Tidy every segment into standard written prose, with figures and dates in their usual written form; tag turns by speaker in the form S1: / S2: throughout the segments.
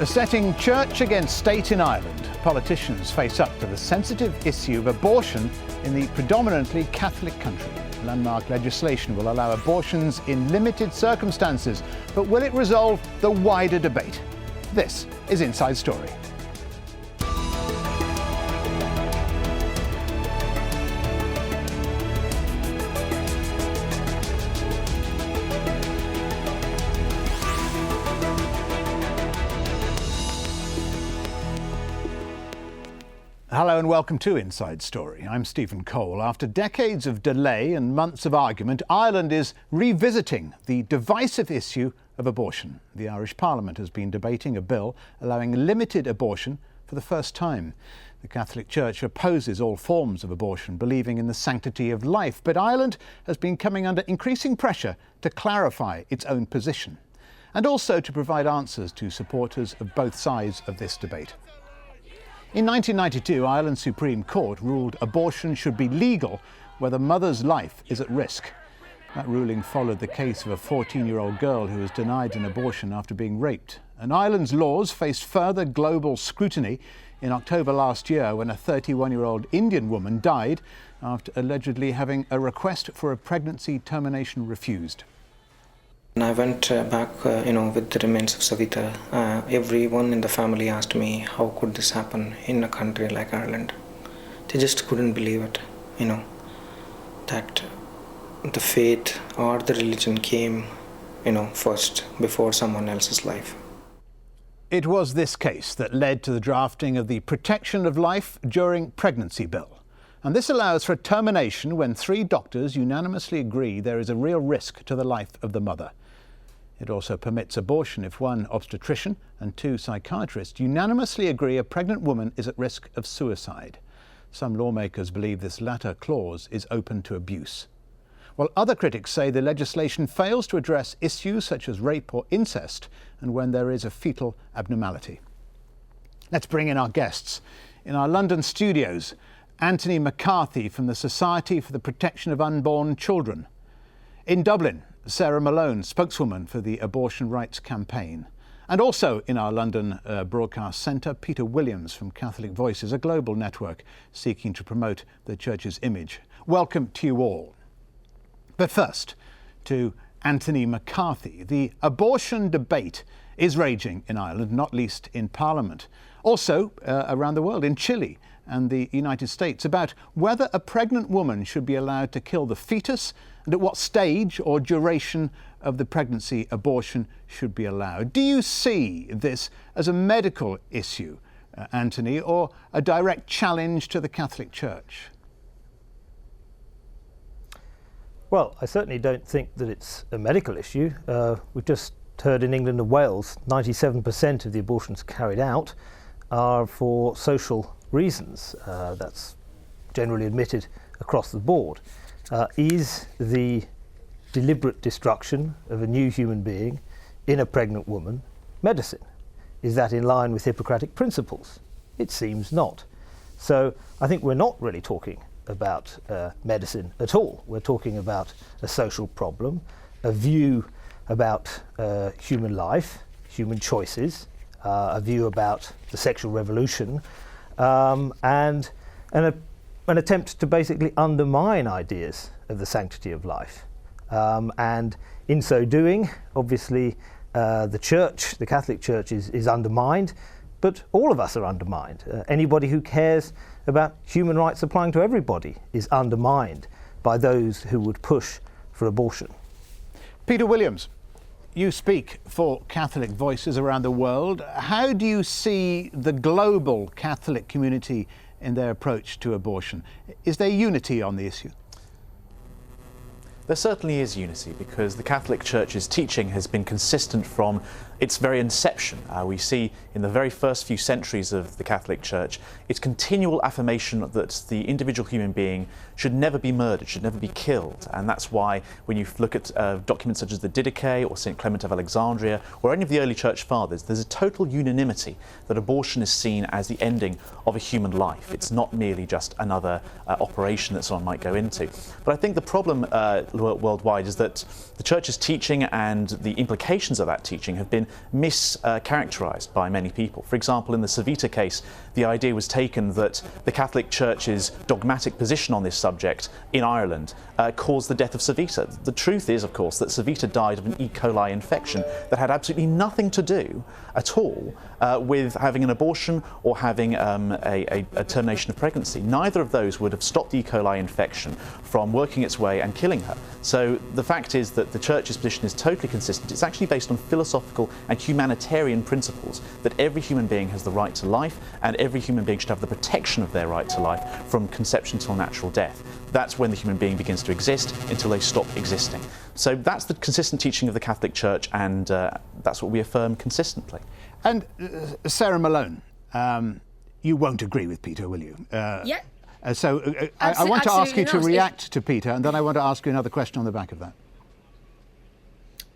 S1: Setting church against state in Ireland, politicians face up to the sensitive issue of abortion in the predominantly Catholic country. Landmark legislation will allow abortions in limited circumstances, but will it resolve the wider debate? This is Inside Story. Hello and welcome to Inside Story. I'm Stephen Cole. After decades of delay and months of argument, Ireland is revisiting the divisive issue of abortion. The Irish Parliament has been debating a bill allowing limited abortion for the first time. The Catholic Church opposes all forms of abortion, believing in the sanctity of life, but Ireland has been coming under increasing pressure to clarify its own position and also to provide answers to supporters of both sides of this debate. In 1992, Ireland's Supreme Court ruled abortion should be legal where the mother's life is at risk. That ruling followed the case of a 14-year-old girl who was denied an abortion after being raped. And Ireland's laws faced further global scrutiny in October last year when a 31-year-old Indian woman died after allegedly having a request for a pregnancy termination refused.
S2: And I went back, with the remains of Savita. Everyone in the family asked me, how could this happen in a country like Ireland? They just couldn't believe it, that the faith or the religion came, first before someone else's life.
S1: It was this case that led to the drafting of the Protection of Life During Pregnancy Bill. And this allows for a termination when 3 doctors unanimously agree there is a real risk to the life of the mother. It also permits abortion if 1 obstetrician and 2 psychiatrists unanimously agree a pregnant woman is at risk of suicide. Some lawmakers believe this latter clause is open to abuse. While other critics say the legislation fails to address issues such as rape or incest and when there is a fetal abnormality. Let's bring in our guests. In our London studios, Anthony McCarthy from the Society for the Protection of Unborn Children. In Dublin, Sarah Malone, spokeswoman for the Abortion Rights Campaign. And also in our London broadcast centre, Peter Williams from Catholic Voices, a global network seeking to promote the Church's image. Welcome to you all. But first, to Anthony McCarthy. The abortion debate is raging in Ireland, not least in Parliament. Also around the world, in Chile and the United States, about whether a pregnant woman should be allowed to kill the fetus and at what stage or duration of the pregnancy abortion should be allowed. Do you see this as a medical issue, Anthony, or a direct challenge to the Catholic Church?
S3: Well, I certainly don't think that it's a medical issue. We've just heard in England and Wales, 97% of the abortions carried out are for social reasons. That's generally admitted across the board. Is the deliberate destruction of a new human being in a pregnant woman medicine? Is that in line with Hippocratic principles? It seems not. So I think we're not really talking about medicine at all. We're talking about a social problem, a view about human life, human choices, a view about the sexual revolution, and an attempt to basically undermine ideas of the sanctity of life. And in so doing, obviously, the Church, the Catholic Church, is undermined, but all of us are undermined. Anybody who cares about human rights applying to everybody is undermined by those who would push for abortion.
S1: Peter Williams, you speak for Catholic Voices around the world. How do you see the global Catholic community in their approach to abortion? Is there unity on the issue?
S4: There certainly is unity because the Catholic Church's teaching has been consistent from its very inception. We see in the very first few centuries of the Catholic Church its continual affirmation that the individual human being should never be murdered, should never be killed. And that's why when you look at documents such as the Didache or St. Clement of Alexandria or any of the early Church Fathers, there's a total unanimity that abortion is seen as the ending of a human life. It's not merely just another operation that someone might go into. But I think the problem worldwide is that the Church's teaching and the implications of that teaching have been been mischaracterised by many people. For example, in the Savita case, the idea was taken that the Catholic Church's dogmatic position on this subject in Ireland caused the death of Savita. The truth is, of course, that Savita died of an E. coli infection that had absolutely nothing to do at all with having an abortion or having a termination of pregnancy. Neither of those would have stopped the E. coli infection from working its way and killing her. So the fact is that the Church's position is totally consistent. It's actually based on philosophical and humanitarian principles that every human being has the right to life and every human being should have the protection of their right to life from conception till natural death. That's when the human being begins to exist until they stop existing. So that's the consistent teaching of the Catholic Church, and that's what we affirm consistently.
S1: And Sarah Malone, you won't agree with Peter, will you?
S5: Yeah.
S1: I want to ask you to
S5: not.
S1: react to Peter, and then I want to ask you another question on the back of that.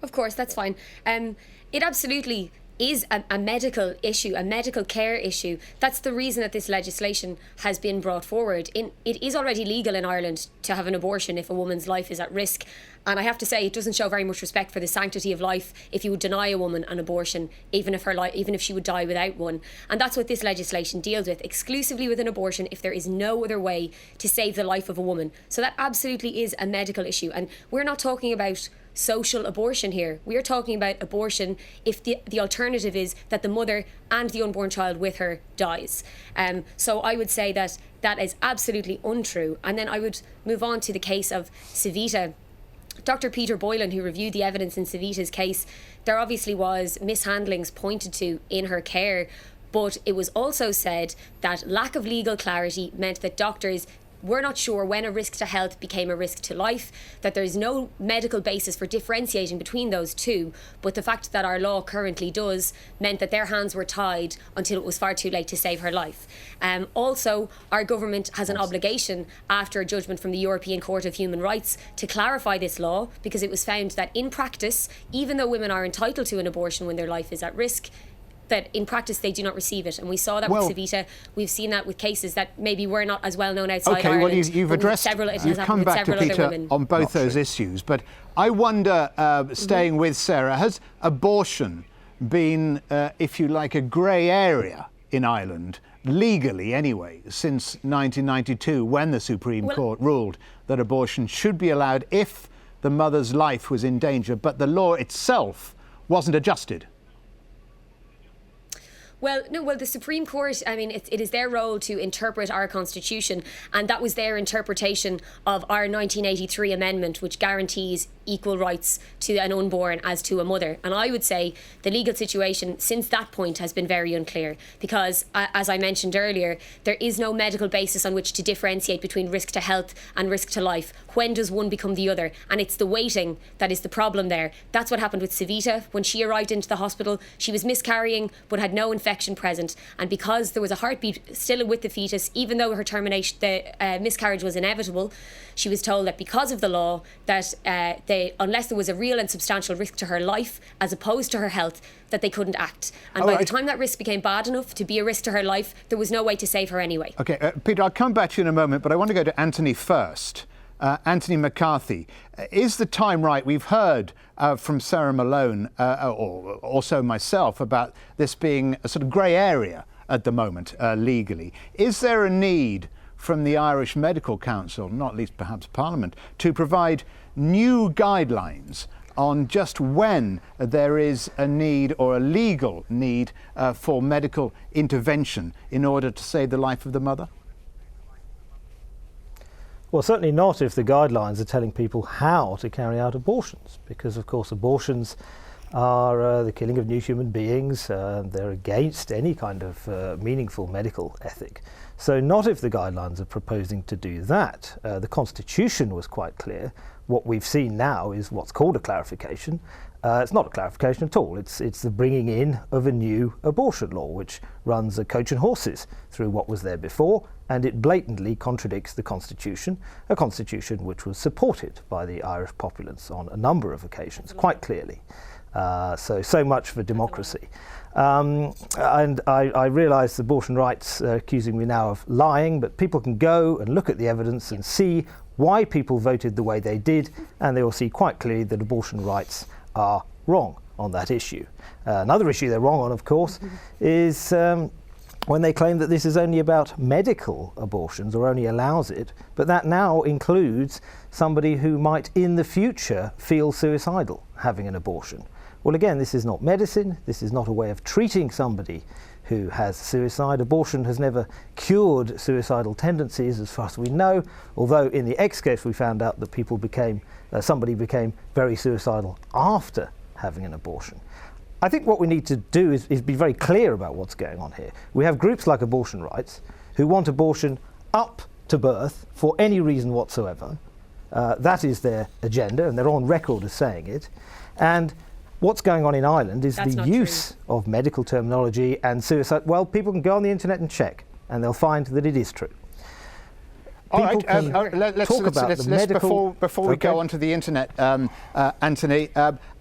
S5: Of course, that's fine. It absolutely is a medical issue, a medical care issue. That's the reason that this legislation has been brought forward. It is already legal in Ireland to have an abortion if a woman's life is at risk. And I have to say, it doesn't show very much respect for the sanctity of life if you would deny a woman an abortion, even if she would die without one. And that's what this legislation deals with, exclusively with an abortion if there is no other way to save the life of a woman. So that absolutely is a medical issue. And we're not talking about social abortion here. We are talking about abortion if the alternative is that the mother and the unborn child with her dies. So I would say that that is absolutely untrue. And then I would move on to the case of Savita. Dr. Peter Boylan, who reviewed the evidence in Savita's case, there obviously was mishandlings pointed to in her care, but it was also said that lack of legal clarity meant that doctors were not sure when a risk to health became a risk to life, that there is no medical basis for differentiating between those two, but the fact that our law currently does meant that their hands were tied until it was far too late to save her life. Also, our government has an obligation, after a judgment from the European Court of Human Rights, to clarify this law, because it was found that in practice, even though women are entitled to an abortion when their life is at risk, that in practice they do not receive it. And we saw that with Savita. We've seen that with cases that maybe were not as well known outside Ireland.
S1: Okay, well, you've addressed, you've come back to Peter on both those issues. But I wonder, staying with Sarah, has abortion been, if you like, a grey area in Ireland, legally anyway, since 1992, when the Supreme Court ruled that abortion should be allowed if the mother's life was in danger, but the law itself wasn't adjusted?
S5: Well, the Supreme Court, I mean, it is their role to interpret our Constitution, and that was their interpretation of our 1983 amendment, which guarantees equal rights to an unborn as to a mother. And I would say the legal situation since that point has been very unclear because, as I mentioned earlier, there is no medical basis on which to differentiate between risk to health and risk to life. When does one become the other? And it's the waiting that is the problem there. That's what happened with Savita. When she arrived into the hospital, she was miscarrying but had no infection present. And because there was a heartbeat still with the fetus, even though her termination, the miscarriage was inevitable, she was told that because of the law that unless there was a real and substantial risk to her life as opposed to her health, that they couldn't act. And by the time that risk became bad enough to be a risk to her life, there was no way to save her anyway.
S1: OK, Peter, I'll come back to you in a moment, but I want to go to Anthony first. Anthony McCarthy, is the time right? We've heard from Sarah Malone, or also myself, about this being a sort of grey area at the moment, legally. Is there a need from the Irish Medical Council, not least perhaps Parliament, to provide new guidelines on just when there is a need or a legal need for medical intervention in order to save the life of the mother?
S3: Well, certainly not if the guidelines are telling people how to carry out abortions, because of course abortions are the killing of new human beings. They're against any kind of meaningful medical ethic. So not if the guidelines are proposing to do that. The Constitution was quite clear. What we've seen now is what's called a clarification. It's not a clarification at all. It's the bringing in of a new abortion law, which runs a coach and horses through what was there before, and it blatantly contradicts the Constitution, a Constitution which was supported by the Irish populace on a number of occasions, quite clearly. So much for democracy. And I realise abortion rights are accusing me now of lying, but people can go and look at the evidence and see why people voted the way they did, and they will see quite clearly that abortion rights are wrong on that issue. Another issue they're wrong on, of course, is when they claim that this is only about medical abortions or only allows it, but that now includes somebody who might in the future feel suicidal having an abortion. Well, again, this is not medicine. This is not a way of treating somebody who has suicide. Abortion has never cured suicidal tendencies as far as we know, although in the X case we found out that somebody became very suicidal after having an abortion. I think what we need to do is be very clear about what's going on here. We have groups like Abortion Rights who want abortion up to birth for any reason whatsoever. That is their agenda, and they're on record as saying it. And what's going on in Ireland is the use of medical terminology and suicide. Well, people can go on the internet and check, and they'll find that it is true.
S1: All right, before we go onto the internet, Anthony,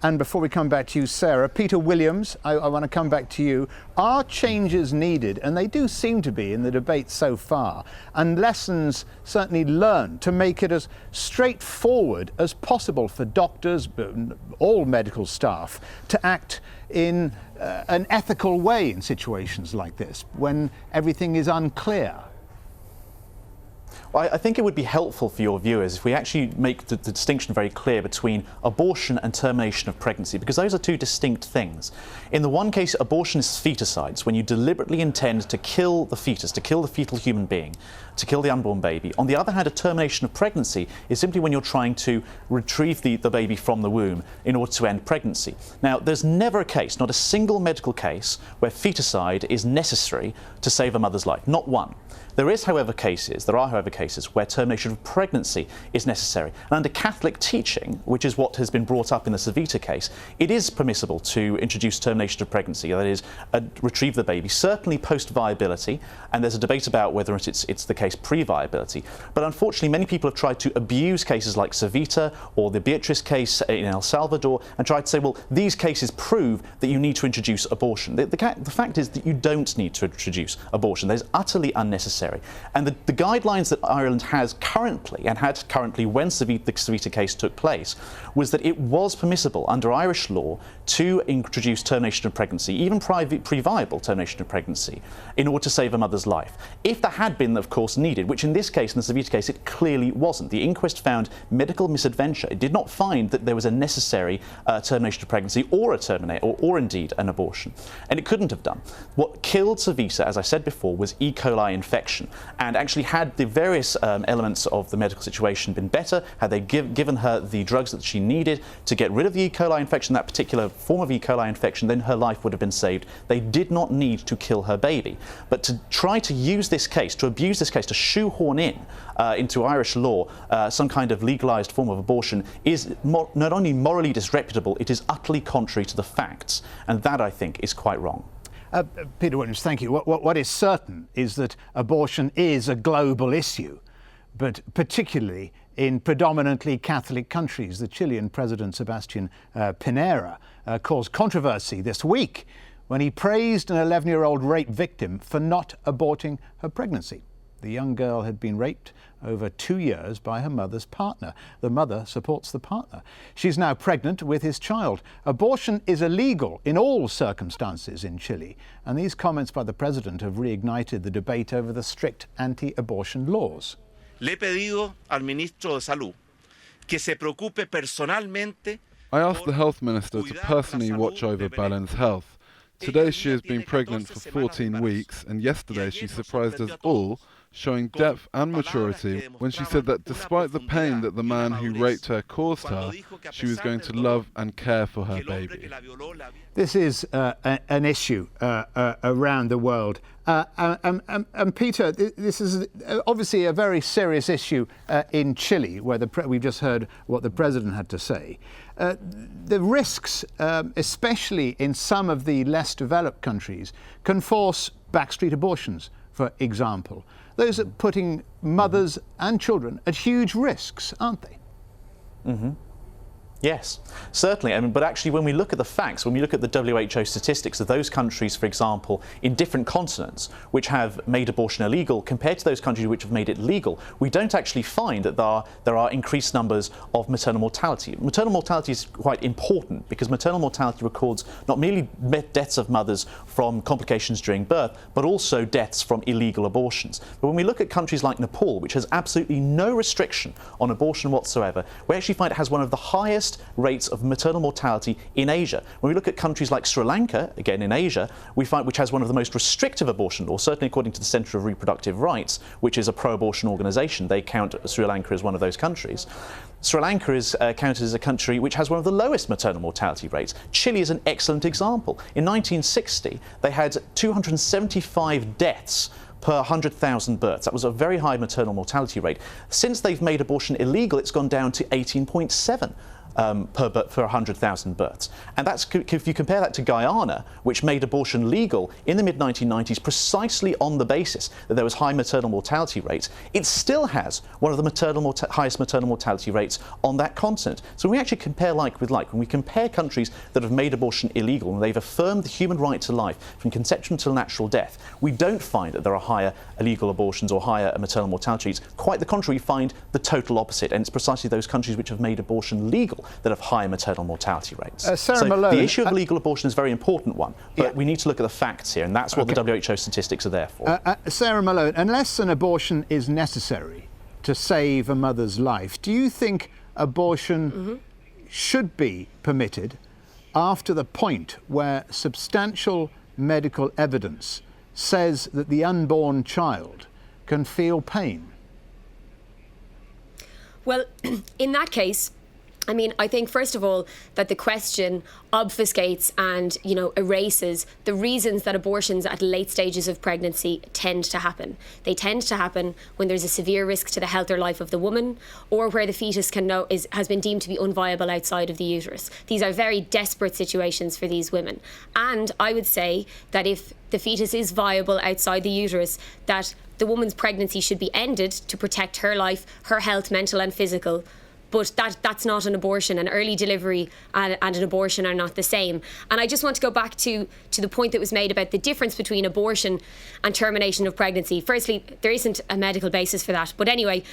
S1: and before we come back to you, Sarah, Peter Williams, I want to come back to you. Are changes needed, and they do seem to be in the debate so far, and lessons certainly learned to make it as straightforward as possible for doctors, all medical staff, to act in an ethical way in situations like this, when everything is unclear?
S4: Well, I think it would be helpful for your viewers if we actually make the distinction very clear between abortion and termination of pregnancy, because those are two distinct things. In the one case, abortion is feticides, when you deliberately intend to kill the fetus, to kill the fetal human being, to kill the unborn baby. On the other hand, a termination of pregnancy is simply when you're trying to retrieve the baby from the womb in order to end pregnancy. Now, there's never a case, not a single medical case, where feticide is necessary to save a mother's life. Not one. There are, however, cases where termination of pregnancy is necessary. And under Catholic teaching, which is what has been brought up in the Savita case, it is permissible to introduce termination of pregnancy, that is, retrieve the baby, certainly post-viability, and there's a debate about whether it's the case pre-viability. But unfortunately, many people have tried to abuse cases like Savita or the Beatrice case in El Salvador and tried to say, well, these cases prove that you need to introduce abortion. The fact is that you don't need to introduce abortion. That is utterly unnecessary. And the guidelines that Ireland has currently, and had currently when the Savita case took place, was that it was permissible under Irish law to introduce termination of pregnancy, even pre-viable termination of pregnancy, in order to save a mother's life. If that had been, of course, needed, which in this case, in the Savita case, it clearly wasn't. The inquest found medical misadventure. It did not find that there was a necessary termination of pregnancy or or indeed an abortion. And it couldn't have done. What killed Savita, as I said before, was E. coli infection. And actually, had the various elements of the medical situation been better, had they given her the drugs that she needed to get rid of the E. coli infection, that particular form of E. coli infection, then her life would have been saved. They did not need to kill her baby. But to try to use this case, to abuse this case, to shoehorn into Irish law some kind of legalised form of abortion is not only morally disreputable, it is utterly contrary to the facts. And that, I think, is quite wrong.
S1: Peter Williams, thank you. What is certain is that abortion is a global issue, but particularly in predominantly Catholic countries. The Chilean President Sebastián Piñera caused controversy this week when he praised an 11-year-old rape victim for not aborting her pregnancy. The young girl had been raped over 2 years by her mother's partner. The mother supports the partner. She's now pregnant with his child. Abortion is illegal in all circumstances in Chile, and these comments by the president have reignited the debate over the strict anti-abortion laws.
S6: Le he pedido al ministro de Salud que se preocupe personalmente.
S7: I asked the health minister to personally watch over Belen's health. Today she has been pregnant for 14 weeks, and yesterday she surprised us all, showing depth and maturity when she said that despite the pain that the man who raped her caused her, she was going to love and care for her baby.
S1: This is an issue around the world. And Peter, this is obviously a very serious issue in Chile, where we've just heard what the president had to say. The risks, especially in some of the less developed countries, can force backstreet abortions, for example. Those are putting mothers and children at huge risks, aren't they?
S4: Mm-hmm. Yes, certainly. But actually, when we look at the facts, when we look at the WHO statistics of those countries, for example, in different continents, which have made abortion illegal, compared to those countries which have made it legal, we don't actually find that there are increased numbers of maternal mortality. Maternal mortality is quite important because maternal mortality records not merely deaths of mothers from complications during birth, but also deaths from illegal abortions. But when we look at countries like Nepal, which has absolutely no restriction on abortion whatsoever, we actually find it has one of the highest rates of maternal mortality in Asia. When we look at countries like Sri Lanka, again in Asia, we find which has one of the most restrictive abortion laws, certainly according to the Centre of Reproductive Rights, which is a pro-abortion organisation. They count Sri Lanka as one of those countries. Sri Lanka is counted as a country which has one of the lowest maternal mortality rates. Chile is an excellent example. In 1960, they had 275 deaths per 100,000 births. That was a very high maternal mortality rate. Since they've made abortion illegal, it's gone down to 18.7. Per 100,000 births. And that's, if you compare that to Guyana, which made abortion legal in the mid-1990s precisely on the basis that there was high maternal mortality rates, it still has one of the highest maternal mortality rates on that continent. So when we actually compare like with like, when we compare countries that have made abortion illegal and they've affirmed the human right to life from conception till natural death, we don't find that there are higher illegal abortions or higher maternal mortality rates. Quite the contrary, we find the total opposite, and it's precisely those countries which have made abortion legal that have higher maternal mortality rates.
S1: Sarah Malone,
S4: the issue of legal abortion is a very important one, but we need to look at the facts here, and that's what the WHO statistics are there for.
S1: Sarah Malone, unless an abortion is necessary to save a mother's life, do you think abortion should be permitted after the point where substantial medical evidence says that the unborn child can feel pain?
S5: Well, in that case, I mean, I think, first of all, that the question obfuscates and, erases the reasons that abortions at late stages of pregnancy tend to happen. They tend to happen when there's a severe risk to the health or life of the woman, or where the fetus has been deemed to be unviable outside of the uterus. These are very desperate situations for these women. And I would say that if the fetus is viable outside the uterus, that the woman's pregnancy should be ended to protect her life, her health, mental and physical. But that's not an abortion. An early delivery and an abortion are not the same. And I just want to go back to the point that was made about the difference between abortion and termination of pregnancy. Firstly, there isn't a medical basis for that. But anyway,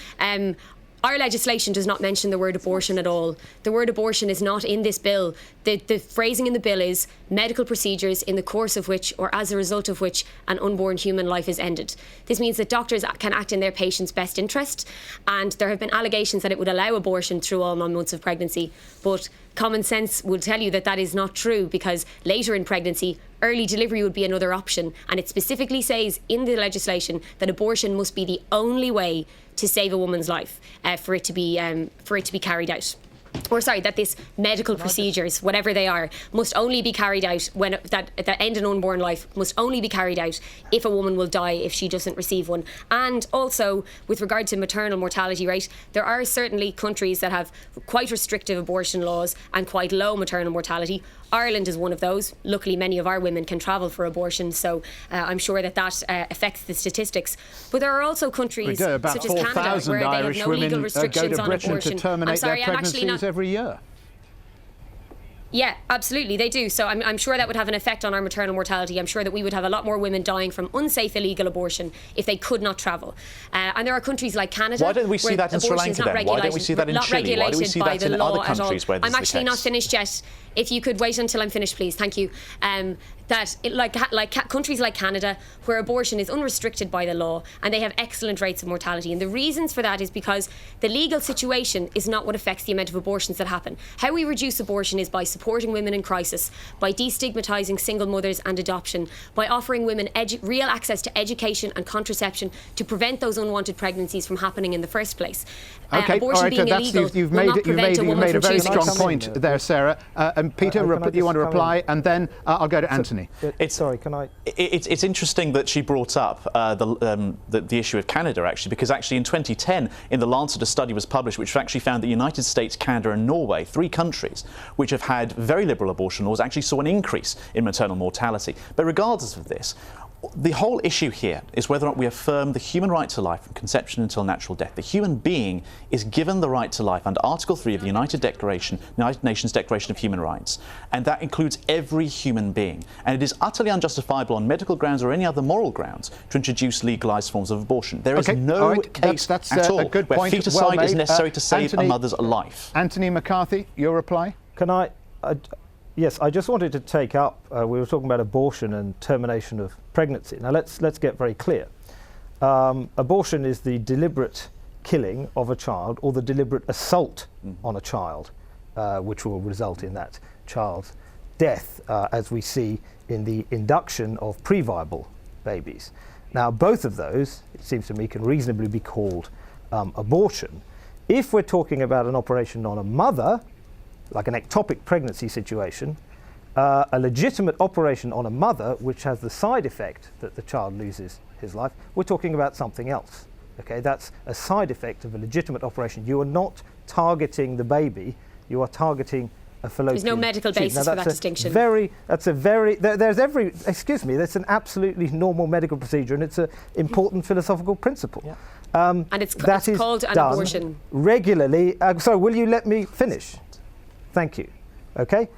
S5: our legislation does not mention the word abortion at all. The word abortion is not in this bill. The phrasing in the bill is medical procedures in the course of which, or as a result of which, an unborn human life is ended. This means that doctors can act in their patient's best interest, and there have been allegations that it would allow abortion through all 9 months of pregnancy. But common sense will tell you that that is not true, because later in pregnancy, early delivery would be another option. And it specifically says in the legislation that abortion must be the only way to save a woman's life for it to be carried out. Or sorry, that this medical procedures, whatever they are, must only be carried out when that end an unborn life must only be carried out if a woman will die if she doesn't receive one. And also, with regard to maternal mortality rate, there are certainly countries that have quite restrictive abortion laws and quite low maternal mortality. Ireland is one of those. Luckily, many of our women can travel for abortion, so I'm sure that affects the statistics. But there are also countries such as Canada where they have no legal restrictions on abortion.
S1: I'm sorry, I'm actually not every year.
S5: Yeah, absolutely, they do. So I'm sure that would have an effect on our maternal mortality. I'm sure that we would have a lot more women dying from unsafe illegal abortion if they could not travel. And there are countries like Canada.
S4: Why don't we see that in Sri Lanka then? Why don't we see that in Chile? Why do we see that in other countries where this is the case?
S5: I'm actually not finished yet. If you could wait until I'm finished, please. Thank you. Countries like Canada, where abortion is unrestricted by the law and they have excellent rates of mortality. And the reasons for that is because the legal situation is not what affects the amount of abortions that happen. How we reduce abortion is by supporting women in crisis, by destigmatising single mothers and adoption, by offering women real access to education and contraception to prevent those unwanted pregnancies from happening in the first place. Abortion being illegal
S1: you've
S5: will not prevent a woman
S1: made a
S5: from
S1: very
S5: choosing.
S1: strong point there, Sarah. And Peter, you want to reply, and then I'll go to Anthony.
S3: Sorry, can I?
S4: It's interesting that she brought up the issue of Canada, actually, because actually in 2010 in The Lancet a study was published which actually found that the United States, Canada and Norway, 3 countries which have had very liberal abortion laws, actually saw an increase in maternal mortality. But regardless of this, The whole issue here is whether or not we affirm the human right to life from conception until natural death. The human being is given the right to life under Article 3 of the United Nations Declaration of Human Rights, and that includes every human being. And it is utterly unjustifiable on medical grounds or any other moral grounds to introduce legalised forms of abortion. There is no case
S1: that's
S4: at all
S1: a good
S4: where
S1: point.
S4: feticide is
S1: made.
S4: necessary to save
S1: Anthony,
S4: a mother's life.
S1: Anthony McCarthy, your reply?
S3: Can I? Yes, I just wanted to take up. We were talking about abortion and termination of pregnancy. Now let's get very clear. Abortion is the deliberate killing of a child or the deliberate assault on a child, which will result in that child's death, as we see in the induction of pre-viable babies. Now, both of those, it seems to me, can reasonably be called abortion. If we're talking about an operation on a mother, like an ectopic pregnancy situation, a legitimate operation on a mother which has the side effect that the child loses his life, we're talking about something else. Okay, that's a side effect of a legitimate operation. You are not targeting the baby, you are targeting a fallopian
S5: There's no medical
S3: tube.
S5: basis
S3: Now,
S5: for that distinction.
S3: There's an absolutely normal medical procedure, and it's an important philosophical principle.
S5: Yeah. And it's called an abortion.
S3: Regularly. So will you let me finish? Thank you. Okay?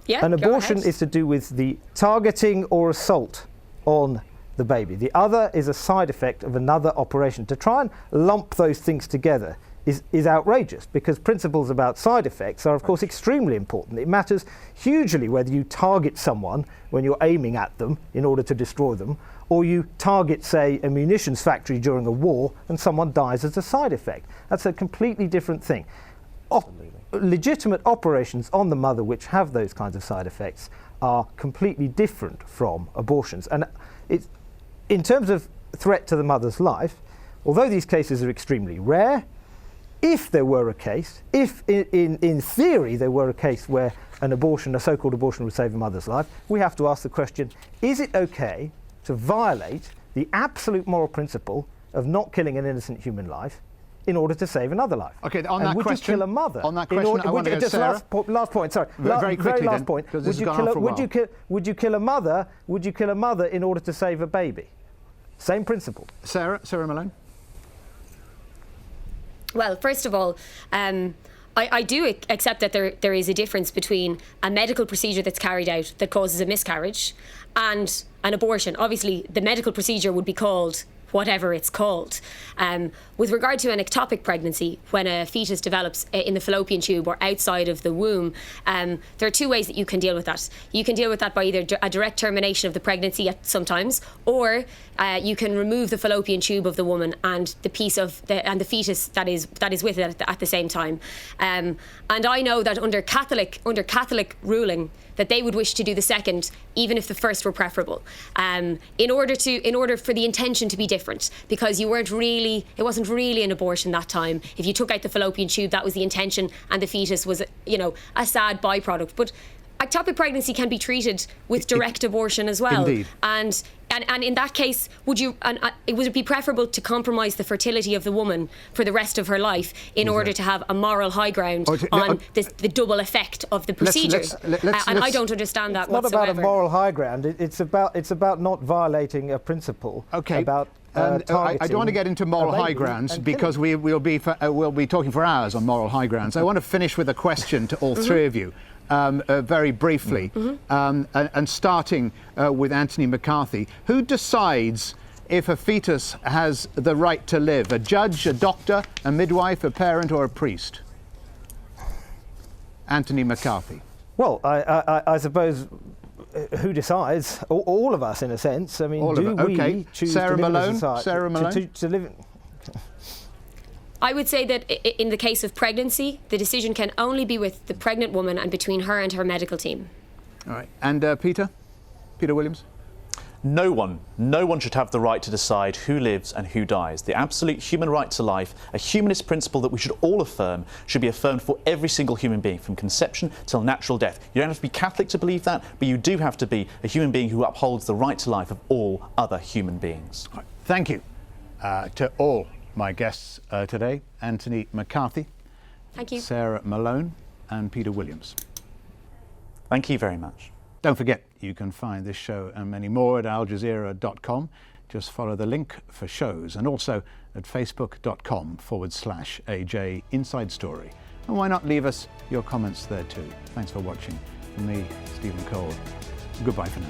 S5: Yeah,
S3: an abortion is to do with the targeting or assault on the baby. The other is a side effect of another operation. To try and lump those things together is outrageous, because principles about side effects are, of course, extremely important. It matters hugely whether you target someone when you're aiming at them in order to destroy them, or you target, say, a munitions factory during a war and someone dies as a side effect. That's a completely different thing. Legitimate operations on the mother which have those kinds of side effects are completely different from abortions. And in terms of threat to the mother's life, although these cases are extremely rare, if there were a case, if in theory there were a case where an abortion, a so-called abortion, would save a mother's life, we have to ask the question, is it okay to violate the absolute moral principle of not killing an innocent human life in order to save another life?
S1: Okay, on that
S3: would
S1: question,
S3: you kill a mother?
S1: On that question, I want to go to Sarah.
S3: Last point. Sorry,
S1: very quickly.
S3: Very last point. Would you kill a mother? Would you kill a mother in order to save a baby? Same principle.
S1: Sarah Malone.
S5: Well, first of all, I do accept that there is a difference between a medical procedure that's carried out that causes a miscarriage and an abortion. Obviously, the medical procedure would be called whatever it's called. With regard to an ectopic pregnancy, when a fetus develops in the fallopian tube or outside of the womb, there are two ways that you can deal with that. You can deal with that by either a direct termination of the pregnancy sometimes, or you can remove the fallopian tube of the woman and the piece of the fetus that is with it at the same time. And I know that under Catholic ruling, that they would wish to do the second, even if the first were preferable, in order for the intention to be different, because it wasn't really an abortion that time. If you took out the fallopian tube, that was the intention, and the fetus was, a sad byproduct. But ectopic pregnancy can be treated with direct abortion as well.
S1: Indeed. And
S5: in that case, would it be preferable to compromise the fertility of the woman for the rest of her life in order to have a moral high ground on the double effect of the procedure? I don't understand that whatsoever.
S3: It's not about a moral high ground. It's about not violating a principle.
S1: Okay.
S3: About
S1: I don't want to get into moral high grounds because we'll be talking for hours on moral high grounds. I want to finish with a question to all three of you. Very briefly, and starting with Anthony McCarthy. Who decides if a fetus has the right to live? A judge, a doctor, a midwife, a parent, or a priest? Anthony McCarthy.
S3: Well, I suppose who decides? All of us, in a sense. I mean, we choose
S1: Sarah
S3: to live
S1: Malone?
S3: in a society?
S1: Sarah Malone?
S3: To live in...
S5: I would say that in the case of pregnancy, the decision can only be with the pregnant woman and between her and her medical team.
S1: All right. And Peter Williams?
S4: No one should have the right to decide who lives and who dies. The absolute human right to life, a humanist principle that we should all affirm, should be affirmed for every single human being, from conception till natural death. You don't have to be Catholic to believe that, but you do have to be a human being who upholds the right to life of all other human beings.
S1: All right. Thank you to all my guests today, Anthony McCarthy,
S5: thank you,
S1: Sarah Malone, and Peter Williams.
S4: Thank you very much.
S1: Don't forget, you can find this show and many more at aljazeera.com. Just follow the link for shows, and also at facebook.com/AJ Inside Story. And why not leave us your comments there too? Thanks for watching. From me, Stephen Cole. Goodbye for now.